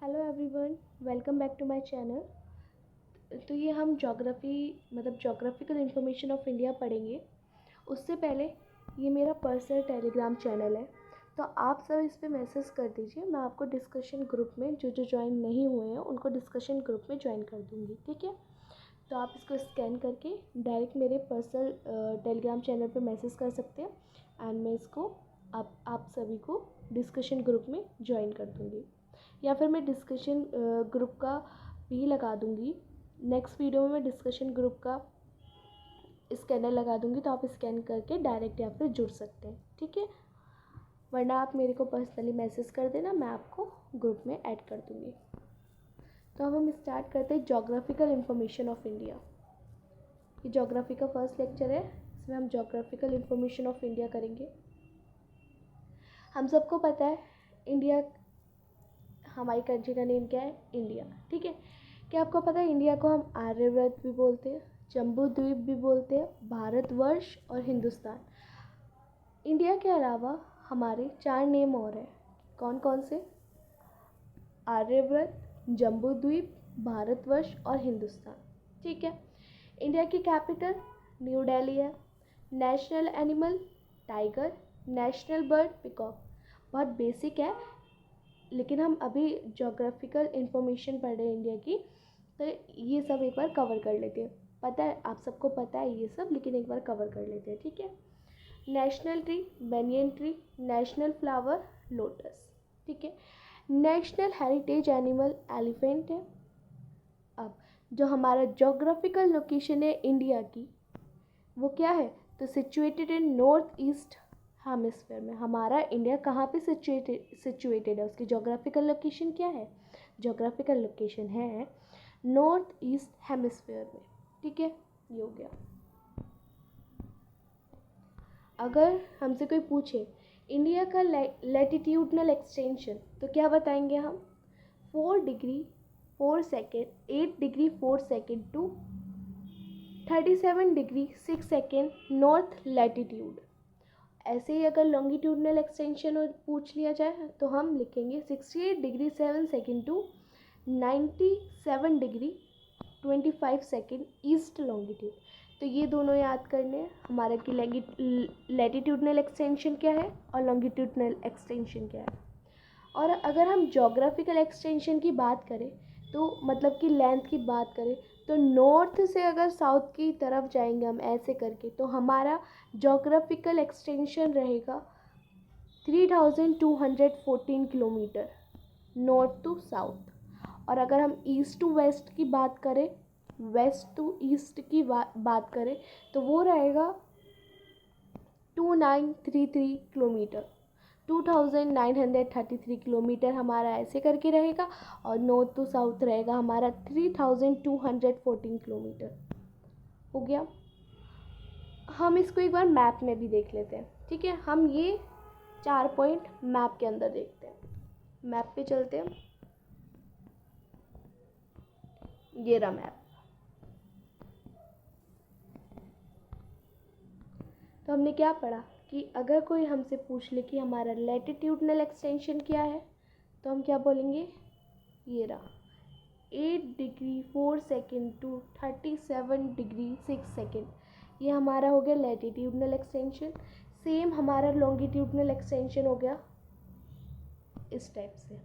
Hello everyone, welcome back to my channel. तो ये हम जोग्राफिकल इंफॉर्मेशन ऑफ इंडिया पढ़ेंगे। उससे पहले ये मेरा पर्सनल टेलीग्राम चैनल है, तो आप सब इस पे मैसेज कर दीजिए। मैं आपको डिस्कशन ग्रुप में जो ज्वाइन नहीं हुए हैं उनको डिस्कशन ग्रुप में ज्वाइन कर दूँगी, ठीक है। तो आप इसको स्कैन करके डायरेक्ट मेरे पर्सनल टेलीग्राम चैनल पे मैसेज कर सकते हैं एंड मैं इसको आप सभी को डिस्कशन ग्रुप में ज्वाइन कर दूँगी, या फिर मैं डिस्कशन ग्रुप का भी लगा दूँगी। नेक्स्ट वीडियो में मैं डिस्कशन ग्रुप का स्कैनर लगा दूँगी, तो आप स्कैन करके डायरेक्ट यहाँ पे जुड़ सकते हैं, ठीक है। वरना आप मेरे को पर्सनली मैसेज कर देना, मैं आपको ग्रुप में ऐड कर दूँगी। तो अब हम स्टार्ट करते हैं जोग्राफिकल इंफॉर्मेशन ऑफ इंडिया। ये जोग्राफी का फर्स्ट लेक्चर है, इसमें हम जोग्राफिकल इंफॉर्मेशन ऑफ इंडिया करेंगे। हम सबको पता है इंडिया, हमारी कंट्री का नेम क्या है, इंडिया, ठीक है। क्या आपको पता है इंडिया को हम आर्यव्रत भी बोलते हैं, जम्बू द्वीप भी बोलते हैं, भारतवर्ष और हिंदुस्तान। इंडिया के अलावा हमारे 4 नेम और हैं। कौन कौन से? आर्यव्रत, जम्बू द्वीप, भारतवर्ष और हिंदुस्तान, ठीक है। इंडिया की कैपिटल न्यू दिल्ली है। National animal tiger, national bird peacock. बहुत बेसिक है, लेकिन हम अभी जोग्राफिकल इंफॉर्मेशन पढ़ रहे हैं इंडिया की, तो ये सब एक बार कवर कर लेते हैं। पता है, आप सबको पता है ये सब, लेकिन एक बार कवर कर लेते हैं, ठीक है। National tree banyan tree, national flower lotus, ठीक है। नेशनल हेरिटेज एनिमल एलिफेंट है। अब जो हमारा जोग्राफिकल लोकेशन है इंडिया की, वो क्या है? तो situated in north east hemisphere में। हमारा इंडिया कहाँ पे सिचुएटेड है? उसकी जोग्राफिकल लोकेशन क्या है? जोग्राफिकल लोकेशन है नॉर्थ ईस्ट हेमिस्फेयर में, ठीक है। ये हो गया। अगर हमसे कोई पूछे इंडिया का लैटिट्यूडनल एक्सटेंशन, तो क्या बताएंगे हम? 4 degree 4 second 8 degree 4 second to 37 degree 6 second north latitude. ऐसे ही अगर लॉन्गिट्यूडनल एक्सटेंशन पूछ लिया जाए तो हम लिखेंगे 68 degree 7 second to 97 degree 25 second east longitude. तो ये दोनों याद करने हैं, हमारे की लैटिट्यूडनल एक्सटेंशन क्या है और लॉन्गिट्यूडनल एक्सटेंशन क्या है। और अगर हम जोग्राफिकल एक्सटेंशन की बात करें, तो मतलब कि लेंथ की बात करें, तो नॉर्थ से अगर साउथ की तरफ जाएंगे हम ऐसे करके, तो हमारा जोग्राफिकल एक्सटेंशन रहेगा 3214 किलोमीटर नॉर्थ टू साउथ। और अगर हम ईस्ट टू वेस्ट की बात करें, वेस्ट टू ईस्ट की बात करें, तो वो रहेगा 2933 किलोमीटर। 2933 किलोमीटर हमारा ऐसे करके रहेगा, और नॉर्थ टू साउथ रहेगा हमारा 3214 किलोमीटर। हो गया। हम इसको एक बार मैप में भी देख लेते हैं, ठीक है। हम ये 4 पॉइंट मैप के अंदर देखते हैं। मैप पे चलते हैं। ये रहा मैप। तो हमने क्या पढ़ा कि अगर कोई हमसे पूछ ले कि हमारा लैटिट्यूडनल एक्सटेंशन क्या है, तो हम क्या बोलेंगे? ये रहा 8 degree 4 second to 37 degree 6 second. ये हमारा हो गया लैटिट्यूडनल एक्सटेंशन। सेम हमारा लॉन्गिट्यूडनल एक्सटेंशन हो गया इस टाइप से।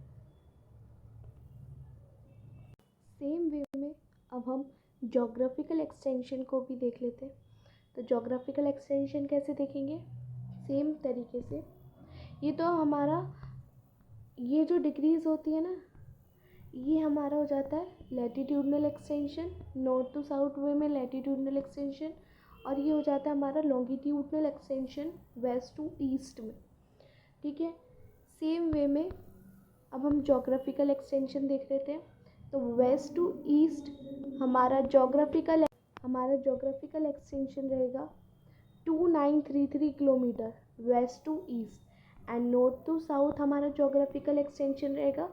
सेम वे में अब हम जोग्राफिकल एक्सटेंशन को भी देख लेते हैं। तो जोग्राफिकल एक्सटेंशन कैसे देखेंगे? सेम तरीके से। ये तो हमारा, ये जो डिग्रीज होती है ना, ये हमारा हो जाता है latitudinal extension, north to south way में लैटिट्यूडनल एक्सटेंशन। और ये हो जाता है हमारा longitudinal extension west to east में, ठीक है। सेम वे में अब हम जोग्राफिकल एक्सटेंशन देख लेते हैं। तो वेस्ट टू ईस्ट हमारा जोग्राफिकल एक्सटेंशन रहेगा 2933 kilometre west to east. And north to south हमारा जोग्राफिकल एक्सटेंशन रहेगा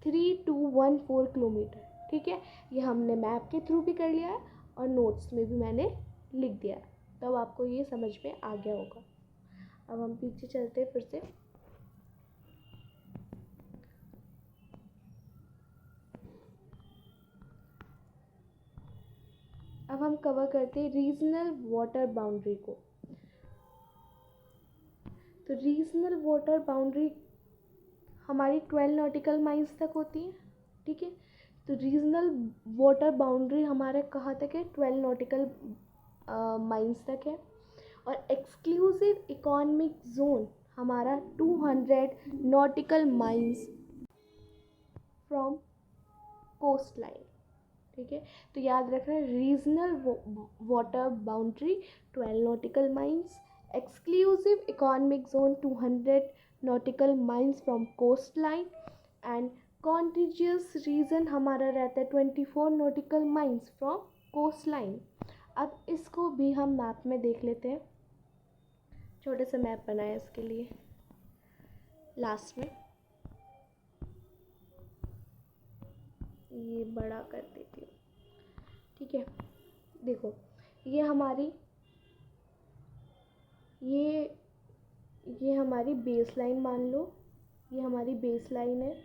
3214 किलोमीटर, ठीक है। ये हमने मैप के थ्रू भी कर लिया है और नोट्स में भी मैंने लिख दिया है, तब तो आपको ये समझ में आ गया होगा। अब हम पीछे चलते हैं फिर से। अब हम कवर करते हैं रीजनल वाटर बाउंड्री को। तो रीजनल वाटर बाउंड्री हमारी 12 नॉटिकल माइल्स तक होती है, ठीक है। तो रीजनल वाटर बाउंड्री हमारे कहाँ तक है, 12 नॉटिकल माइल्स तक है। और एक्सक्लूसिव इकोनॉमिक जोन हमारा 200 nautical miles from coast line, ठीक है। तो याद रखना, regional water boundary 12 nautical miles, exclusive economic zone 200 nautical miles from coast line, and contiguous region हमारा रहता है 24 nautical miles from coast line. अब इसको भी हम मैप में देख लेते हैं, छोटे से मैप बनाए इसके लिए लास्ट में, ये बड़ा कर देती हूँ, ठीक है। देखो ये हमारी ये हमारी बेस लाइन मान लो, ये हमारी बेस लाइन है।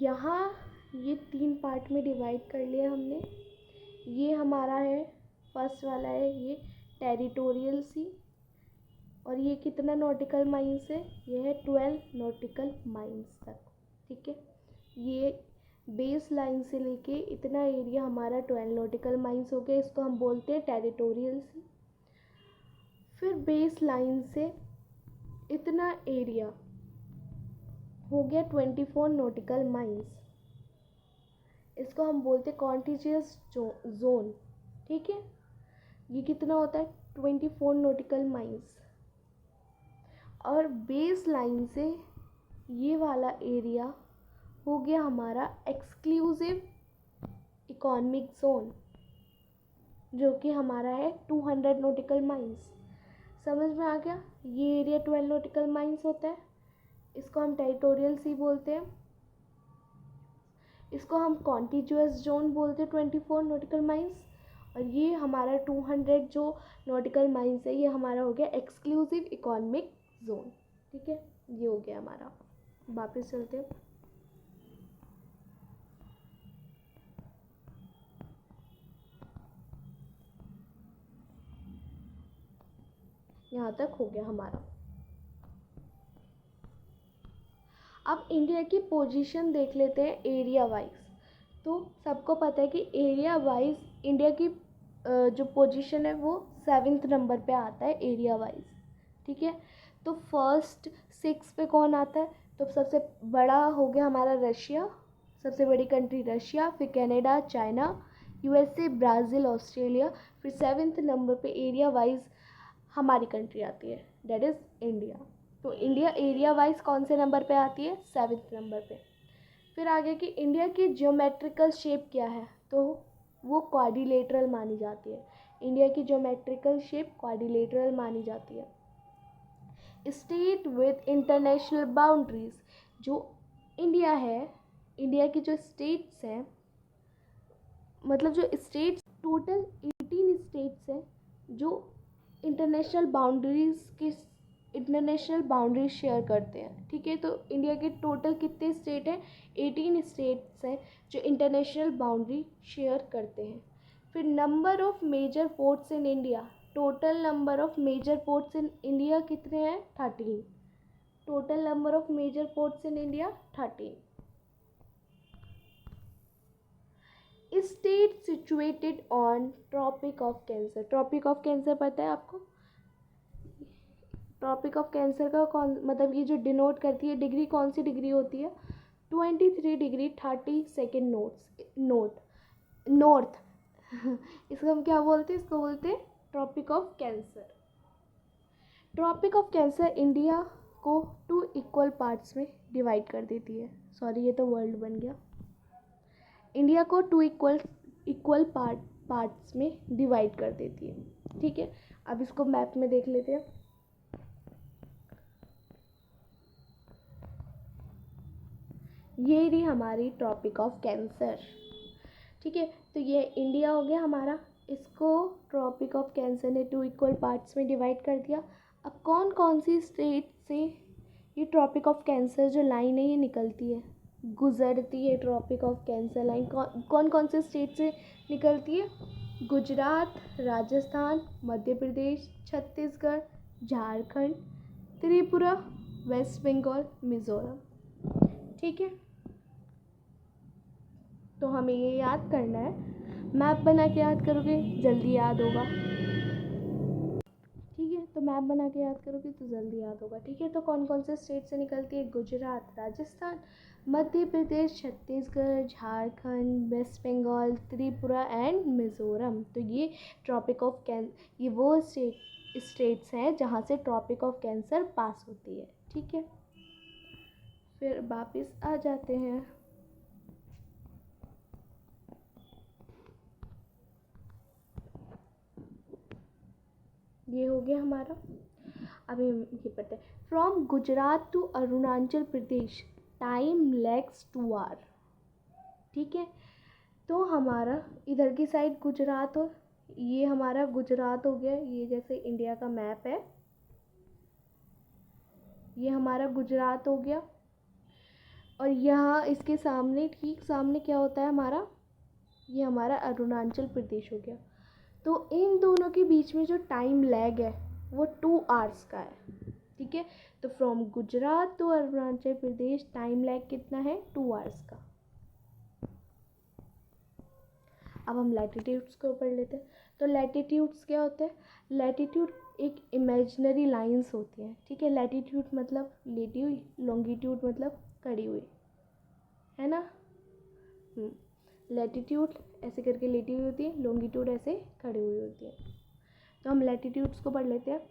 यहाँ ये 3 पार्ट में डिवाइड कर लिया हमने। ये हमारा है, फर्स्ट वाला है ये टेरिटोरियल सी, और ये कितना नॉटिकल माइल्स है, ये है 12 नॉटिकल माइल्स तक, ठीक है। ये बेस लाइन से लेके इतना एरिया हमारा 12 नॉटिकल माइल्स हो गया, इसको हम बोलते हैं टेरिटोरियल सी। फिर बेस लाइन से इतना एरिया हो गया 24 नॉटिकल माइल्स, इसको हम बोलते हैं कॉन्टिजियस जोन, ठीक है। ये कितना होता है 24 नॉटिकल माइल्स। और बेस लाइन से ये वाला एरिया हो गया हमारा एक्सक्लूसिव इकोनॉमिक जोन, जो कि हमारा है 200 नॉटिकल माइल्स। समझ में आ गया, ये एरिया 12 नॉटिकल माइल्स होता है, इसको हम टेरिटोरियल सी बोलते हैं, इसको हम कॉन्टिजियस जोन बोलते हैं 24 नॉटिकल माइल्स। और ये हमारा 200 जो नॉटिकल माइल्स है, ये हमारा हो गया एक्सक्लूसिव इकोनॉमिक जोन, ठीक है। ये हो गया हमारा। वापस चलते हैं, यहाँ तक हो गया हमारा। अब इंडिया की पोजीशन देख लेते हैं एरिया वाइज। तो सबको पता है कि एरिया वाइज इंडिया की जो पोजीशन है वो 7th नंबर पे आता है एरिया वाइज, ठीक है। तो फर्स्ट 6 पे कौन आता है, तो सबसे बड़ा हो गया हमारा रशिया, सबसे बड़ी कंट्री रशिया, फिर Canada, China, USA, Brazil, Australia. फिर 7th नंबर पे एरिया वाइज हमारी कंट्री आती है, दैट इज़ इंडिया। तो इंडिया एरिया वाइज कौन से नंबर पे आती है, 7th नंबर पे। फिर आगे कि इंडिया की ज्योमेट्रिकल शेप क्या है, तो वो क्वाड्रिलेटरल मानी जाती है। इंडिया की ज्योमेट्रिकल शेप क्वाड्रिलेटरल मानी जाती है। स्टेट विद इंटरनेशनल बाउंड्रीज, जो इंडिया है, इंडिया की जो स्टेट्स हैं, मतलब जो स्टेट्स टोटल 18 स्टेट्स हैं जो इंटरनेशनल बाउंड्रीज शेयर करते हैं, ठीक है। तो इंडिया के टोटल कितने स्टेट हैं, 18 स्टेट्स हैं जो इंटरनेशनल बाउंड्री शेयर करते हैं। फिर number of major ports in India, total number of major ports in India कितने हैं, 13। Total number of major ports in India 13। State situated on tropic of cancer, tropic of cancer पता है आपको, tropic of cancer का कौन, मतलब ये जो डिनोट करती है डिग्री, कौन सी डिग्री होती है, 23 डिग्री 30 नॉर्थ इसको हम क्या बोलते हैं, इसको बोलते हैं tropic of cancer. Tropic of cancer India को 2 इक्वल पार्ट्स में डिवाइड कर देती है, सॉरी ये तो वर्ल्ड बन गया। इंडिया को 2 इक्वल पार्ट्स में डिवाइड कर देती है, ठीक है। अब इसको मैप में देख लेते हैं। ये रही हमारी ट्रॉपिक ऑफ कैंसर, ठीक है। तो ये इंडिया हो गया हमारा, इसको ट्रॉपिक ऑफ कैंसर ने 2 इक्वल पार्ट्स में डिवाइड कर दिया। अब कौन कौन सी स्टेट से ये ट्रॉपिक ऑफ कैंसर जो लाइन है ये निकलती है, गुजरती है ट्रॉपिक ऑफ कैंसर लाइन? कौन कौन से स्टेट से निकलती है? गुजरात, राजस्थान, मध्य प्रदेश, छत्तीसगढ़, झारखंड, त्रिपुरा, वेस्ट बंगाल, मिज़ोरम। ठीक है, तो हमें ये याद करना है। मैप बना के याद करोगे जल्दी याद होगा। ठीक है, तो मैप बना के याद करोगे तो जल्दी याद होगा। ठीक है, तो कौन कौन से स्टेट से निकलती है? Gujarat, Rajasthan, Madhya Pradesh, Chhattisgarh, Jharkhand, waste Bengal, Tripura and Mizoram. तो ये ट्रॉपिक ऑफ ये वो स्टेट्स हैं जहाँ से ट्रॉपिक ऑफ कैंसर पास होती है। ठीक है, फिर वापस आ जाते हैं। ये हो गया हमारा। अभी हम ये पढ़ते हैं। From Gujarat to Arunachal Pradesh time lags 2 hour. ठीक है, तो हमारा इधर की साइड गुजरात हो, ये हमारा गुजरात हो गया। ये जैसे इंडिया का मैप है, ये हमारा गुजरात हो गया। और यहाँ इसके सामने, ठीक सामने क्या होता है हमारा? ये हमारा अरुणाचल प्रदेश हो गया। तो इन दोनों के बीच में जो टाइम लैग है वो 2 आवर्स का है। ठीक है, तो from Gujarat to Arunachal Pradesh time lag कितना है? 2 आवर्स का। अब हम लैटिट्यूड्स को पढ़ लेते हैं। तो लैटिट्यूड्स क्या होते हैं? लैटिट्यूड एक इमेजिनरी लाइंस होती हैं। ठीक है, लैटिट्यूड मतलब लेटी हुई, लॉन्गिट्यूड मतलब खड़ी हुई, है ना। लैटिट्यूड ऐसे करके लेटी हुई होती है, लॉन्गिट्यूड ऐसे खड़ी हुई होती है। तो हम लैटिट्यूड्स को पढ़ लेते हैं।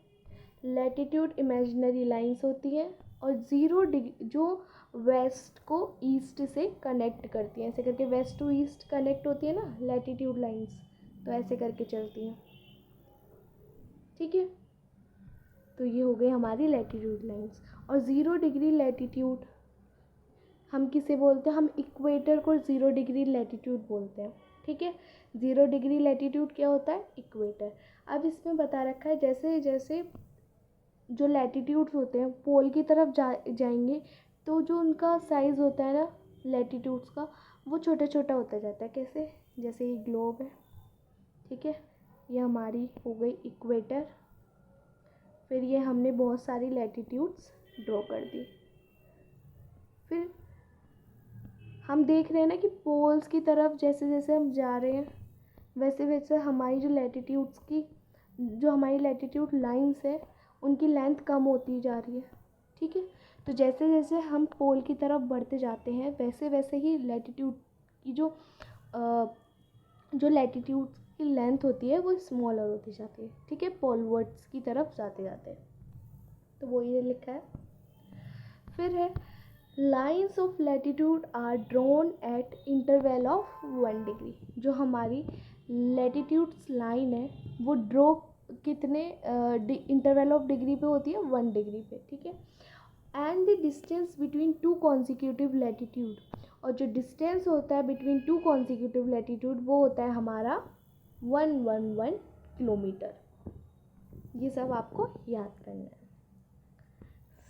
लैटिट्यूड इमेजिनरी लाइंस होती हैं और 0 डिग्री जो वेस्ट को ईस्ट से कनेक्ट करती हैं, ऐसे करके वेस्ट टू ईस्ट कनेक्ट होती है ना लैटिट्यूड लाइंस, तो ऐसे करके चलती हैं। ठीक है, तो ये हो गई हमारी लैटिट्यूड लाइंस। और 0 डिग्री लैटिट्यूड हम किसे बोलते हैं? हम इक्वेटर को 0 डिग्री लैटिट्यूड बोलते हैं। ठीक है, 0 डिग्री लैटिट्यूड क्या होता है? इक्वेटर। अब इसमें बता रखा है जैसे जैसे जो लैटिट्यूड्स होते हैं पोल की तरफ जाएंगे तो जो उनका साइज़ होता है ना लैटिट्यूड्स का, वो छोटा छोटा होता जाता है। कैसे? जैसे ये ग्लोब है, ठीक है, ये हमारी हो गई इक्वेटर। फिर ये हमने बहुत सारी लैटिट्यूड्स ड्रॉ कर दी। फिर हम देख रहे हैं ना कि पोल्स की तरफ जैसे जैसे हम जा रहे हैं वैसे वैसे हमारी जो हमारी लैटिट्यूड लाइंस है उनकी लेंथ कम होती जा रही है। ठीक है, तो जैसे जैसे हम पोल की तरफ बढ़ते जाते हैं वैसे वैसे ही लैटिट्यूड की जो लैटिट्यूड की लेंथ होती है वो स्मॉलर होती जाती है। ठीक है, पोलवर्ड्स की तरफ जाते जाते हैं, तो वो ये लिखा है। फिर है lines of latitude are drawn at interval of 1 degree. जो हमारी लैटिट्यूड्स लाइन है वो ड्रॉ कितने इंटरवल ऑफ डिग्री पे होती है? 1 डिग्री पे। ठीक है, and the distance between 2 consecutive latitude, और जो डिस्टेंस होता है बिटवीन 2 कॉन्जिक्यूटिव लैटिट्यूड वो होता है हमारा 111 किलोमीटर। ये सब आपको याद करना है।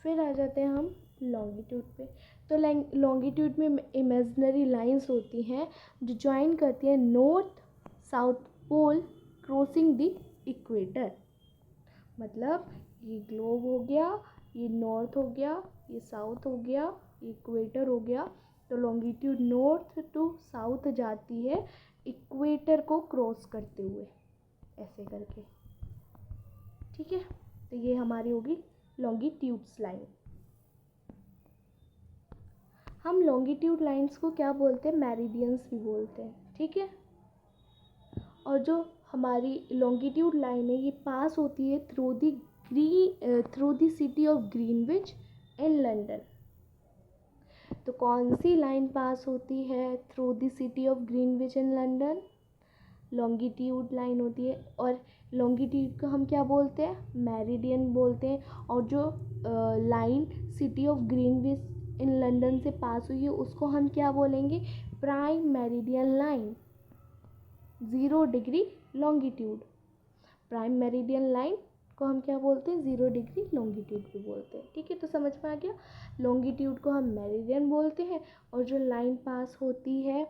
फिर आ जाते हैं हम लॉन्गिट्यूड पे। तो लॉन्गिट्यूड में इमेजिनरी लाइंस होती हैं जो ज्वाइन करती हैं north south pole crossing the equator. मतलब ये ग्लोब हो गया, ये नॉर्थ हो गया, ये साउथ हो गया, ये इक्वेटर हो गया। तो लॉन्गिट्यूड नॉर्थ टू साउथ जाती है इक्वेटर को क्रॉस करते हुए ऐसे करके। ठीक है, तो ये हमारी होगी लॉन्गिट्यूड्स लाइन। हम लॉन्गिट्यूड लाइंस को क्या बोलते हैं? मेरिडियंस भी बोलते हैं। ठीक है, और जो हमारी लॉन्गिट्यूड लाइन है ये पास होती है through the city of Greenwich in London. तो कौन सी लाइन पास होती है through the city of Greenwich in London? Longitude line होती है। और लॉन्गिट्यूड को हम क्या बोलते हैं? मेरिडियन बोलते हैं। और जो line city of Greenwich in London से पास हुई है उसको हम क्या बोलेंगे? Prime meridian line. 0 degree longitude, prime meridian line को हम क्या बोलते हैं, 0 डिग्री लॉन्गिट्यूड भी बोलते हैं। ठीक है, तो समझ में आ गया। लॉन्गिट्यूड को हम मेरिडियन बोलते हैं, और जो लाइन पास होती है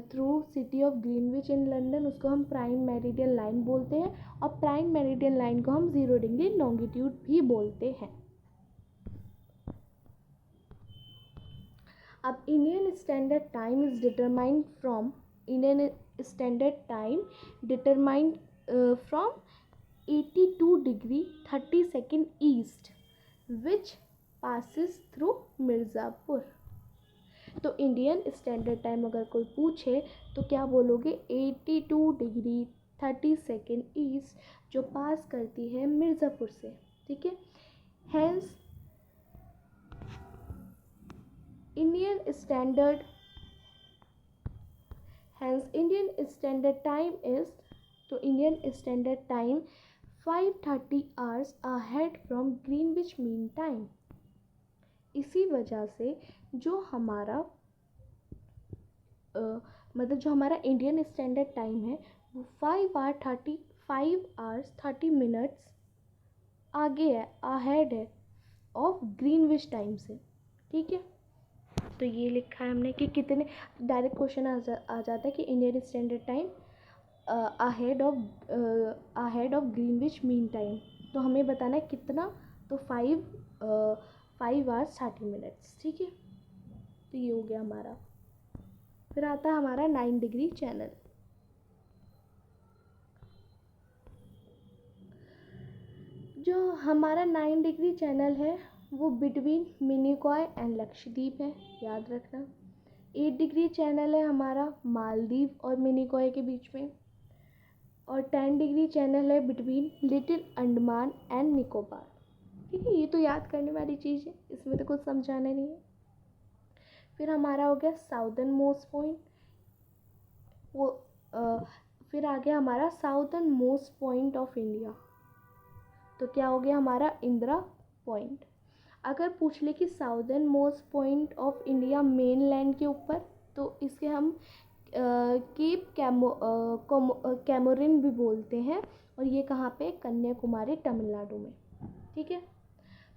through city of Greenwich in London उसको हम प्राइम मेरिडियन लाइन बोलते हैं, और प्राइम मेरिडियन लाइन को हम 0 डिग्री लॉन्गिट्यूड भी बोलते हैं। अब Indian standard time is determined from from 82 degree 30 second east which passes through Mirzapur. तो इंडियन स्टैंडर्ड टाइम अगर कोई पूछे तो क्या बोलोगे, 82 डिग्री 30 सेकेंड ईस्ट, जो पास करती है मिर्ज़ापुर से। ठीक है, hence Indian standard time is, तो Indian standard time 5:30 hours ahead from Greenwich mean time. इसी वजह से जो हमारा जो हमारा इंडियन स्टैंडर्ड टाइम है वो 5 आवर्स 30 मिनट्स आगे है, अहेड है ऑफ ग्रीनविच टाइम से। ठीक है, तो ये लिखा है हमने कि कितने, डायरेक्ट क्वेश्चन आ जाता है कि Indian standard time ahead of Greenwich mean time, तो हमें बताना है कितना, तो 5 आवर्स 30 मिनट्स। ठीक है, तो ये हो गया हमारा। फिर आता है हमारा 9 डिग्री चैनल। जो हमारा 9 डिग्री चैनल है वो बिटवीन मिनिकॉय एंड लक्षद्वीप है, याद रखना। 8 डिग्री चैनल है हमारा मालदीव और मिनिकॉय के बीच में, और 10 डिग्री चैनल है between little Andaman and Nicobar. ठीक है, ये तो याद करने वाली चीज़ है, इसमें तो कुछ समझाना नहीं है। फिर हमारा हो गया साउदर्न मोस्ट पॉइंट, वो फिर आ गया हमारा southern most point of India, तो क्या हो गया हमारा इंदिरा पॉइंट। अगर पूछ ले कि southern most point of India main land के ऊपर, तो इसके हम केप कैमोरिन भी बोलते हैं, और ये कहाँ पे, कन्याकुमारी तमिलनाडु में। ठीक है,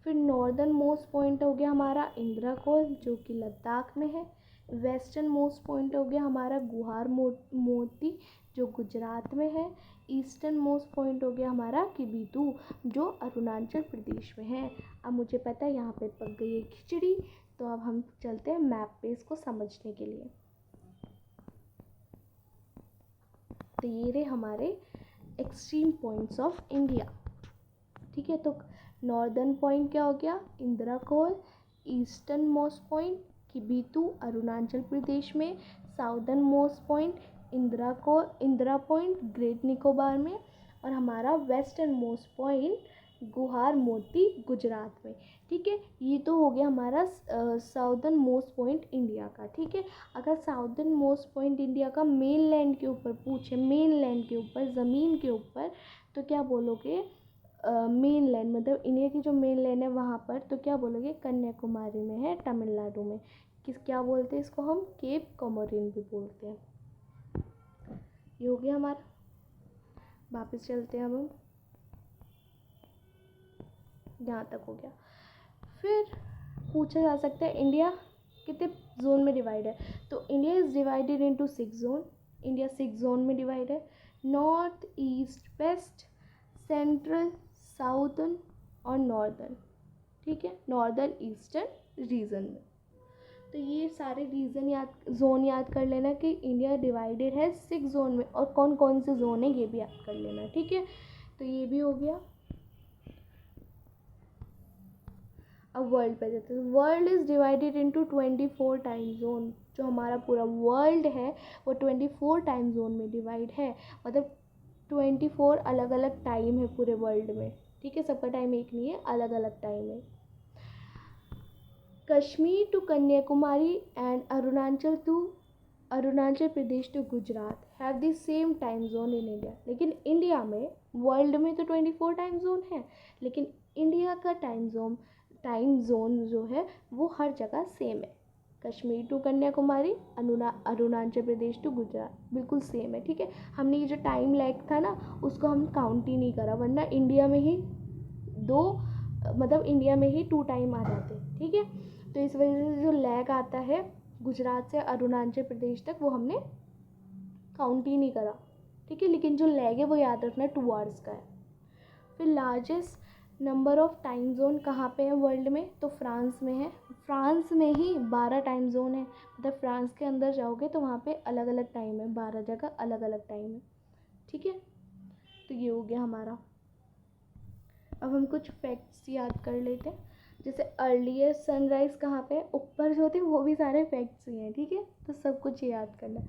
फिर नॉर्दर्न मोस्ट पॉइंट हो गया हमारा इंदिरा कोल जो कि लद्दाख में है। वेस्टर्न मोस्ट पॉइंट हो गया हमारा गुहार मोती जो गुजरात में है। ईस्टर्न मोस्ट पॉइंट हो गया हमारा किबीतू जो अरुणाचल प्रदेश में है। अब मुझे पता है यहाँ पे पक गई है खिचड़ी, तो अब हम चलते हैं मैप पे इसको समझने के लिए। तो ये रहे हमारे एक्सट्रीम पॉइंट्स ऑफ इंडिया। ठीक है, तो नॉर्दर्न पॉइंट क्या हो गया, इंदिरा कोल। Eastern most point किबीतू Arunachal Pradesh में। Southern most point Indira point great Nicobar में, और हमारा वेस्टर्न मोस्ट पॉइंट गुहार मोती गुजरात में। ठीक है, ये तो हो गया हमारा साउदर्न मोस्ट पॉइंट इंडिया का। ठीक है, अगर साउदर्न मोस्ट पॉइंट इंडिया का मेन लैंड के ऊपर पूछे, मेन लैंड के ऊपर, ज़मीन के ऊपर, तो क्या बोलोगे, मेन लैंड मतलब इंडिया की जो मेन लैंड है वहाँ पर, तो क्या बोलोगे, कन्याकुमारी में है, तमिलनाडु में। क्या बोलते हैं इसको, हम केप कॉमोरिन भी बोलते हैं। ये हो गया हमारा। वापस चलते हैं, अब हम यहाँ तक हो गया। फिर पूछा जा सकता है इंडिया कितने जोन में डिवाइड है, तो India is divided into 6 zone. India 6 zone में डिवाइड है, north, east, west, central, southern और नॉर्दर्न। ठीक है, नॉर्दर्न ईस्टर्न रीजन में। तो ये सारे जोन याद कर लेना कि इंडिया डिवाइडेड है 6 जोन में, और कौन कौन से जोन है ये भी याद कर लेना। ठीक है, तो ये भी हो गया। अब वर्ल्ड पे जाते हैं। World is divided into 24 time zone. जो हमारा पूरा वर्ल्ड है वो 24 टाइम जोन में डिवाइड है, मतलब 24 अलग अलग टाइम है पूरे वर्ल्ड में। ठीक है, सबका टाइम एक नहीं है, अलग अलग टाइम है। Kashmir to Kanyakumari and Arunachal Pradesh to Gujarat have the same time zone in India. लेकिन इंडिया में, वर्ल्ड में तो 24 टाइम जोन है, लेकिन इंडिया का टाइम जोन जो है वो हर जगह सेम है। कश्मीर टू कन्याकुमारी, अरुणाचल प्रदेश टू गुजरात, बिल्कुल सेम है। ठीक है, हमने ये जो टाइम लैग था ना उसको हम काउंट ही नहीं करा, वरना इंडिया में ही इंडिया में ही 2 टाइम आ जाते। ठीक है, तो इस वजह से जो लैग आता है गुजरात से अरुणाचल प्रदेश तक वो हमने काउंट ही नहीं करा। ठीक है, लेकिन जो लैग है वो याद रखना 2 आवर्स का है। फिर largest number of time zone कहाँ पे है वर्ल्ड में, तो फ्रांस में है। फ्रांस में ही 12 टाइम जोन है, मतलब फ्रांस के अंदर जाओगे तो वहाँ पे अलग अलग टाइम है, 12 जगह अलग अलग टाइम है। ठीक है, तो ये हो गया हमारा। अब हम कुछ फैक्ट्स याद कर लेते हैं, जैसे अर्लीस्ट सनराइज़ कहाँ पे है, ऊपर जो थे वो भी सारे फैक्ट्स ही हैं। ठीक है, तो सब कुछ याद करना।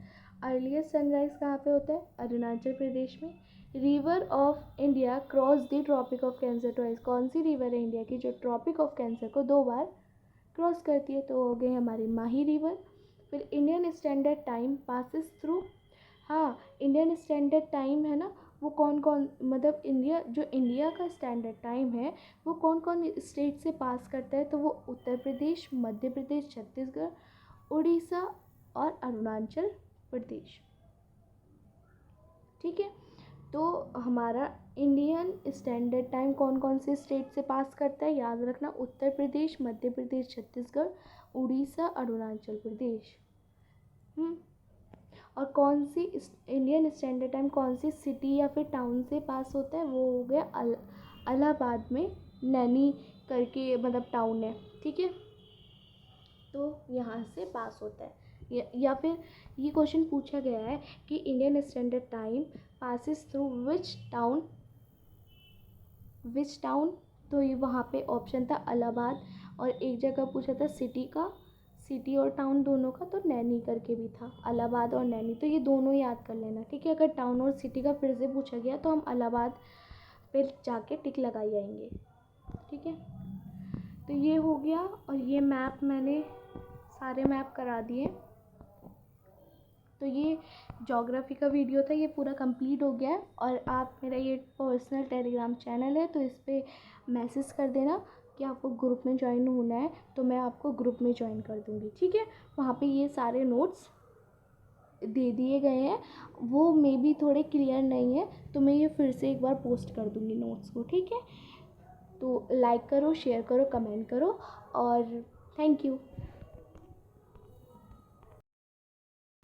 अर्लीस्ट सनराइज़ कहाँ पे होता है, अरुणाचल प्रदेश में। River of India cross the tropic of cancer twice, कौन सी रिवर है इंडिया की जो ट्रॉपिक ऑफ कैंसर को 2 बार क्रॉस करती है, तो हो गई हमारी माही रिवर। फिर Indian standard time passes through, हाँ इंडियन स्टैंडर्ड टाइम है ना, वो कौन कौन मतलब इंडिया का स्टैंडर्ड टाइम है वो कौन कौन स्टेट से पास करता है, तो वो उत्तर प्रदेश, मध्य प्रदेश, छत्तीसगढ़, उड़ीसा और अरुणाचल प्रदेश। ठीक है, तो हमारा इंडियन स्टैंडर्ड टाइम कौन कौन से स्टेट से पास करता है, याद रखना उत्तर प्रदेश, मध्य प्रदेश, छत्तीसगढ़, उड़ीसा, अरुणाचल प्रदेश। और कौन सी इंडियन स्टैंडर्ड टाइम कौन सी सिटी या फिर टाउन से पास होता है, वो हो गया इलाहाबाद में नैनी करके मतलब टाउन है। ठीक है, तो यहाँ से पास होता है। या फिर ये क्वेश्चन पूछा गया है कि Indian standard time passes through which town, तो ये वहाँ पे ऑप्शन था इलाहाबाद, और एक जगह पूछा था सिटी और टाउन दोनों का, तो नैनी करके भी था, इलाहाबाद और नैनी, तो ये दोनों याद कर लेना। ठीक है, अगर टाउन और सिटी का फिर से पूछा गया तो हम इलाहाबाद पे जाके टिक लगाई आएंगे। ठीक है, तो ये हो गया, और ये मैप मैंने सारे मैप करा दिए। तो ये ज्योग्राफी का वीडियो था, ये पूरा कंप्लीट हो गया है। और आप मेरा ये पर्सनल टेलीग्राम चैनल है, तो इस पर मैसेज कर देना कि आपको ग्रुप में ज्वाइन होना है, तो मैं आपको ग्रुप में ज्वाइन कर दूँगी। ठीक है, वहाँ पे ये सारे नोट्स दे दिए गए हैं, वो मे बी थोड़े क्लियर नहीं है, तो मैं ये फिर से एक बार पोस्ट कर दूँगी नोट्स को। ठीक है, तो लाइक करो, शेयर करो, कमेंट करो, और थैंक यू।